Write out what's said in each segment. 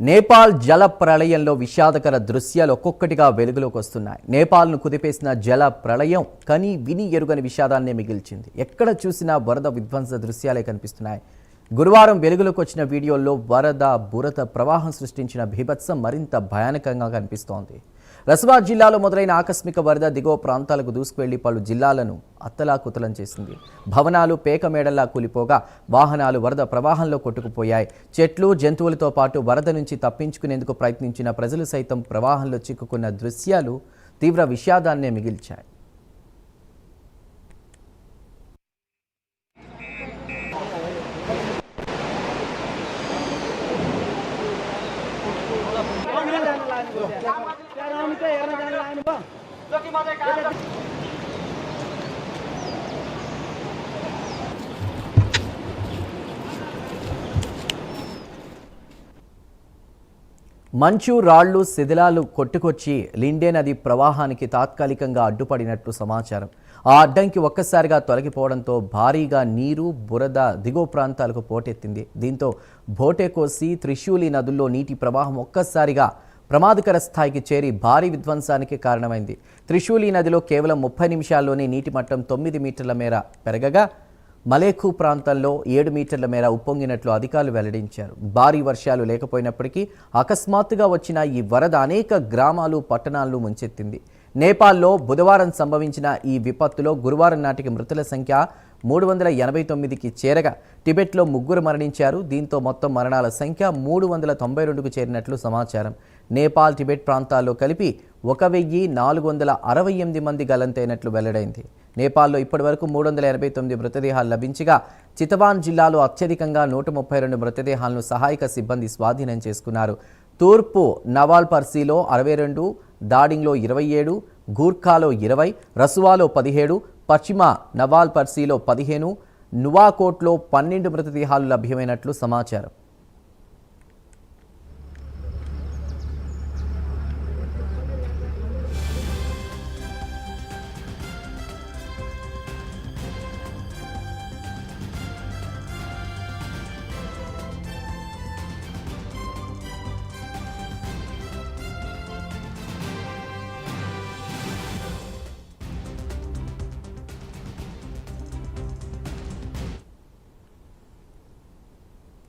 నేపాల్ జల ప్రళయంలో విషాదకర దృశ్యాలు ఒక్కొక్కటిగా వెలుగులోకి వస్తున్నాయి. నేపాల్ను కుదిపేసిన జల ప్రళయం కని విని ఎరుగని విషాదాన్నే మిగిల్చింది. ఎక్కడ చూసినా వరద విధ్వంస దృశ్యాలే కనిపిస్తున్నాయి. గురువారం వెలుగులోకి వచ్చిన వీడియోల్లో వరద బురద ప్రవాహం సృష్టించిన బీభత్సం మరింత భయానకంగా కనిపిస్తోంది. రసవార్ జిల్లాలో మొదలైన ఆకస్మిక వరద దిగువ ప్రాంతాలకు దూసుకువెళ్లి పలు జిల్లాలను అత్తలాకుతలం చేసింది. భవనాలు పేక మేడల్లా కూలిపోగా వాహనాలు వరద ప్రవాహంలో కొట్టుకుపోయాయి. చెట్లు జంతువులతో పాటు వరద నుంచి తప్పించుకునేందుకు ప్రయత్నించిన ప్రజలు సైతం ప్రవాహంలో చిక్కుకున్న దృశ్యాలు తీవ్ర విషాదాన్నే మిగిల్చాయి. మంచు రాళ్లు శిథిలాలు కొట్టుకొచ్చి లిండే నది ప్రవాహానికి తాత్కాలికంగా అడ్డుపడినట్లు సమాచారం. ఆ అడ్డంకి ఒక్కసారిగా తొలగిపోవడంతో భారీగా నీరు బురద దిగువ ప్రాంతాలకు పోటెత్తింది. దీంతో భోటేకోసి త్రిశూలి నదుల్లో నీటి ప్రవాహం ఒక్కసారిగా ప్రమాదకర స్థాయికి చేరి భారీ విధ్వంసానికి కారణమైంది. త్రిశూలి నదిలో కేవలం 30 నిమిషాల్లోనే నీటి మట్టం 9 మీటర్ల మేర పెరగగా మలేఖు ప్రాంతంలో 7 మీటర్ల మేర ఉప్పొంగినట్లు అధికారులు వెల్లడించారు. భారీ వర్షాలు లేకపోయినప్పటికీ అకస్మాత్తుగా వచ్చిన ఈ వరద అనేక గ్రామాలు పట్టణాలను ముంచెత్తింది. నేపాల్లో బుధవారం సంభవించిన ఈ విపత్తులో గురువారం నాటికి మృతుల సంఖ్య 389కి చేరగా టిబెట్లో 3 మరణించారు. దీంతో మొత్తం మరణాల సంఖ్య 392కు చేరినట్లు సమాచారం. నేపాల్ టిబెట్ ప్రాంతాల్లో కలిపి 1468 మంది గల్లంతైనట్లు వెల్లడైంది. నేపాల్లో ఇప్పటివరకు 389 మృతదేహాలు లభించగా చితవాన్ జిల్లాలో అత్యధికంగా 132 మృతదేహాలను సహాయక సిబ్బంది స్వాధీనం చేసుకున్నారు. తూర్పు నవాల్ పర్సీలో 62, దాడింగ్లో 27, గూర్ఖాలో 20, రసువాలో 17, పశ్చిమ నవాల్ పర్సీలో 15, నువాకోట్లో 12 మృతదేహాలు లభ్యమైనట్లు సమాచారం.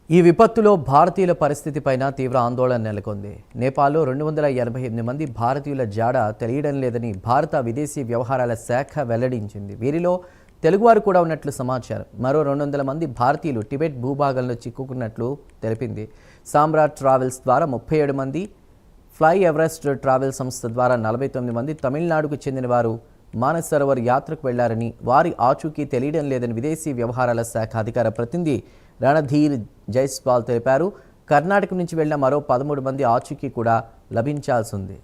ఈ విపత్తులో భారతీయుల పరిస్థితిపైన తీవ్ర ఆందోళన నెలకొంది. నేపాల్లో 288 మంది భారతీయుల జాడ తెలియడం లేదని భారత విదేశీ వ్యవహారాల శాఖ వెల్లడించింది. వీరిలో తెలుగువారు కూడా ఉన్నట్లు సమాచారం. మరో 200 మంది భారతీయులు టిబెట్ భూభాగంలో చిక్కుకున్నట్లు తెలిపింది. సామ్రాట్ ట్రావెల్స్ ద్వారా 37 మంది, ఫ్లై ఎవరెస్ట్ ట్రావెల్ సంస్థ ద్వారా 49 మంది తమిళనాడుకు చెందిన వారు మానస్ సరోవర్ యాత్రకు వెళ్లారని, వారి ఆచూకీ తెలియడం లేదని విదేశీ వ్యవహారాల శాఖ అధికార ప్రతినిధి రణధీర్ జైస్వాల్ తెలిపారు. కర్ణాటక నుంచి వెళ్లిన మరో 13 మంది ఆచూకీ కూడా లభించాల్సి ఉంది.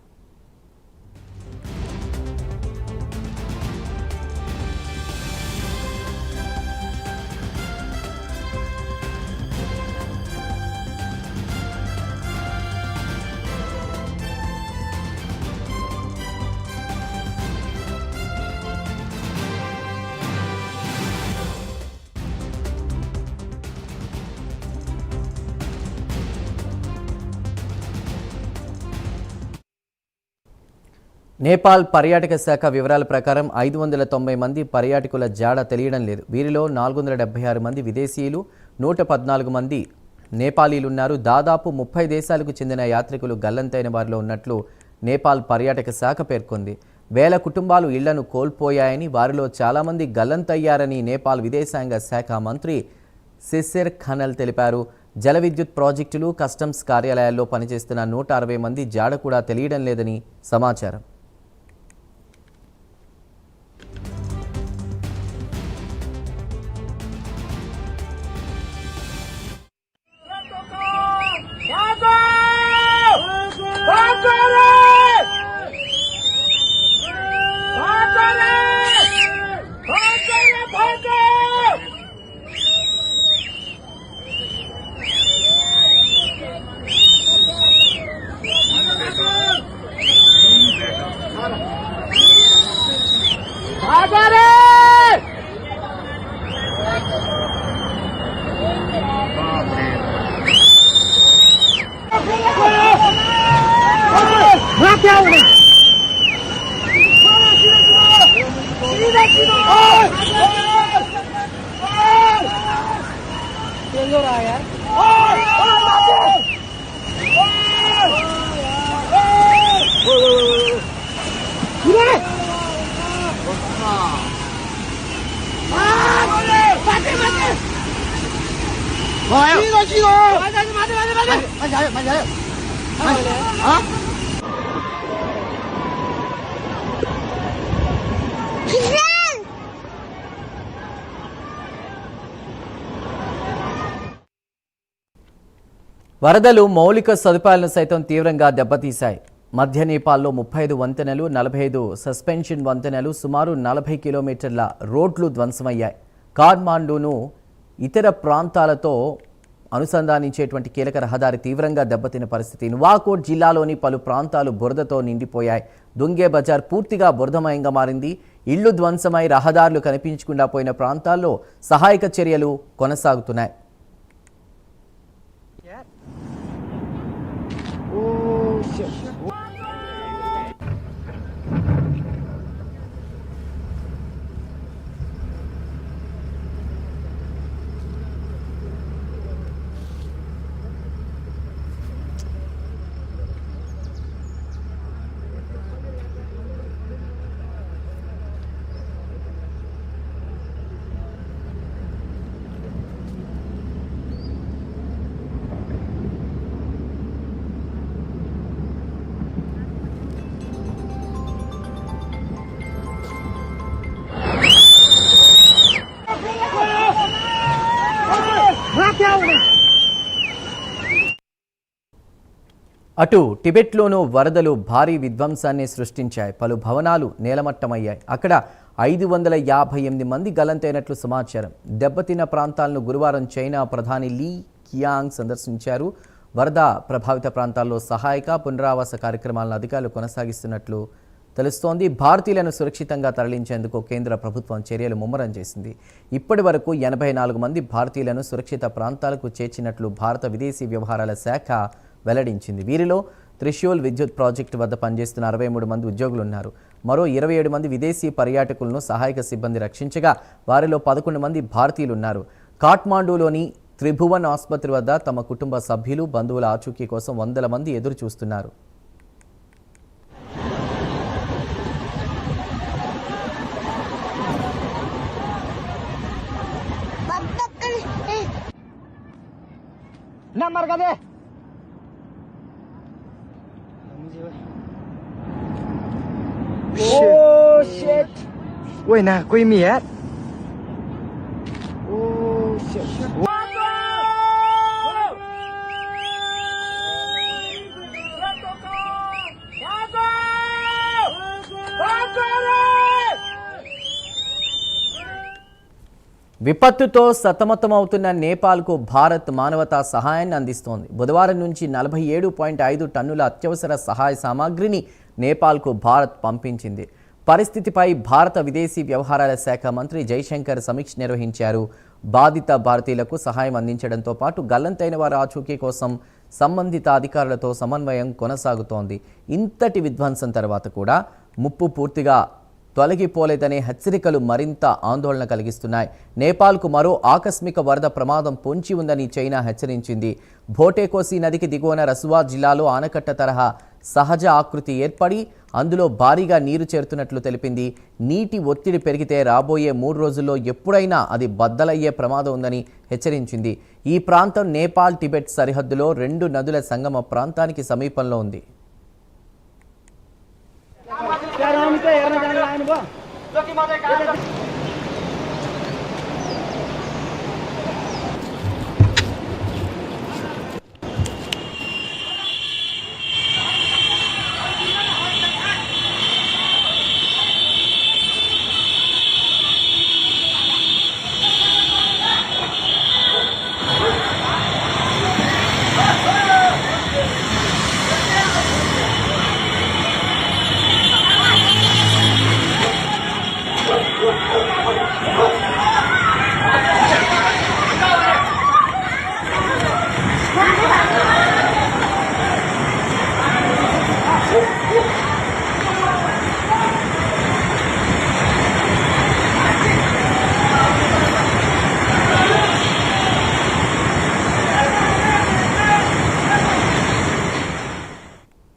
నేపాల్ పర్యాటక శాఖ వివరాల ప్రకారం 590 మంది పర్యాటకుల జాడ తెలియడం లేదు. వీరిలో 476 మంది విదేశీయులు, 114 మంది నేపాలీలున్నారు. దాదాపు 30 దేశాలకు చెందిన యాత్రికులు గల్లంతైన వారిలో ఉన్నట్లు నేపాల్ పర్యాటక శాఖ పేర్కొంది. వేల కుటుంబాలు ఇళ్లను కోల్పోయాయని, వారిలో చాలామంది గల్లంతయ్యారని నేపాల్ విదేశాంగ శాఖ మంత్రి సిసిర్ ఖనల్ తెలిపారు. జల విద్యుత్ ప్రాజెక్టులు, కస్టమ్స్ కార్యాలయాల్లో పనిచేస్తున్న 160 మంది జాడ కూడా తెలియడం లేదని సమాచారం. వరదలు మౌలిక సదుపాయాలను సైతం తీవ్రంగా దెబ్బతీశాయి. మధ్య నేపాల్లో 35 వంతెనలు, 45 సస్పెన్షన్ వంతెనలు, సుమారు 40 కిలోమీటర్ల రోడ్లు ధ్వంసమయ్యాయి. కాఠ్మాండూను ఇతర ప్రాంతాలతో అనుసంధానించేటువంటి కీలక రహదారి తీవ్రంగా దెబ్బతిన్న పరిస్థితి. నువాకోట్ జిల్లాలోని పలు ప్రాంతాలు బురదతో నిండిపోయాయి. దుంగే బజార్ పూర్తిగా బురదమయంగా మారింది. ఇళ్లు ధ్వంసమై రహదారులు కనిపించకుండా పోయిన ప్రాంతాల్లో సహాయక చర్యలు కొనసాగుతున్నాయి. అటు టిబెట్లోనూ వరదలు భారీ విధ్వంసాన్ని సృష్టించాయి. పలు భవనాలు నేలమట్టమయ్యాయి. అక్కడ 558 మంది గల్లంతైనట్లు సమాచారం. దెబ్బతిన్న ప్రాంతాలను గురువారం చైనా ప్రధాని లీ కియాంగ్ సందర్శించారు. వరద ప్రభావిత ప్రాంతాల్లో సహాయక పునరావాస కార్యక్రమాలను అధికారులు కొనసాగిస్తున్నట్లు తెలుస్తోంది. భారతీయులను సురక్షితంగా తరలించేందుకు కేంద్ర ప్రభుత్వం చర్యలు ముమ్మరం చేసింది. ఇప్పటి వరకు 84 మంది భారతీయులను సురక్షిత ప్రాంతాలకు చేర్చినట్లు భారత విదేశీ వ్యవహారాల శాఖ వెల్లడించింది. వీరిలో త్రిశూల్ విద్యుత్ ప్రాజెక్టు వద్ద పనిచేస్తున్న 63 మంది ఉద్యోగులు ఉన్నారు. మరో 27 మంది విదేశీ పర్యాటకులను సహాయక సిబ్బంది రక్షించగా వారిలో 11 మంది భారతీయులు ఉన్నారు. కాఠ్మాండూలోని త్రిభువన్ ఆసుపత్రి వద్ద తమ కుటుంబ సభ్యులు, బంధువుల ఆచూకీ కోసం వందల మంది ఎదురు చూస్తున్నారు. Oh shit! Ui nè, quy miết. Oh shit! విపత్తుతో సతమతమవుతున్న నేపాల్కు భారత్ మానవతా సహాయాన్ని అందిస్తోంది. బుధవారం నుంచి 47.5 టన్నుల అత్యవసర సహాయ సామాగ్రిని నేపాల్కు భారత్ పంపించింది. పరిస్థితిపై భారత విదేశీ వ్యవహారాల శాఖ మంత్రి జైశంకర్ సమీక్ష నిర్వహించారు. బాధిత భారతీయులకు సహాయం అందించడంతో పాటు గల్లంతైన వారి ఆచూకీ కోసం సంబంధిత అధికారులతో సమన్వయం కొనసాగుతోంది. ఇంతటి విధ్వంసం తర్వాత కూడా ముప్పు పూర్తిగా తొలగిపోలేదనే హెచ్చరికలు మరింత ఆందోళన కలిగిస్తున్నాయి. నేపాల్కు మరో ఆకస్మిక వరద ప్రమాదం పొంచి ఉందని చైనా హెచ్చరించింది. భోటేకోసి నదికి దిగువన రసువా జిల్లాలో ఆనకట్ట తరహా సహజ ఆకృతి ఏర్పడి అందులో భారీగా నీరు చేరుతున్నట్లు తెలిపింది. నీటి ఒత్తిడి పెరిగితే రాబోయే 3 రోజుల్లో ఎప్పుడైనా అది బద్దలయ్యే ప్రమాదం ఉందని హెచ్చరించింది. ఈ ప్రాంతం నేపాల్ టిబెట్ సరిహద్దులో 2 నదుల సంగమ ప్రాంతానికి సమీపంలో ఉంది. क्या नाम से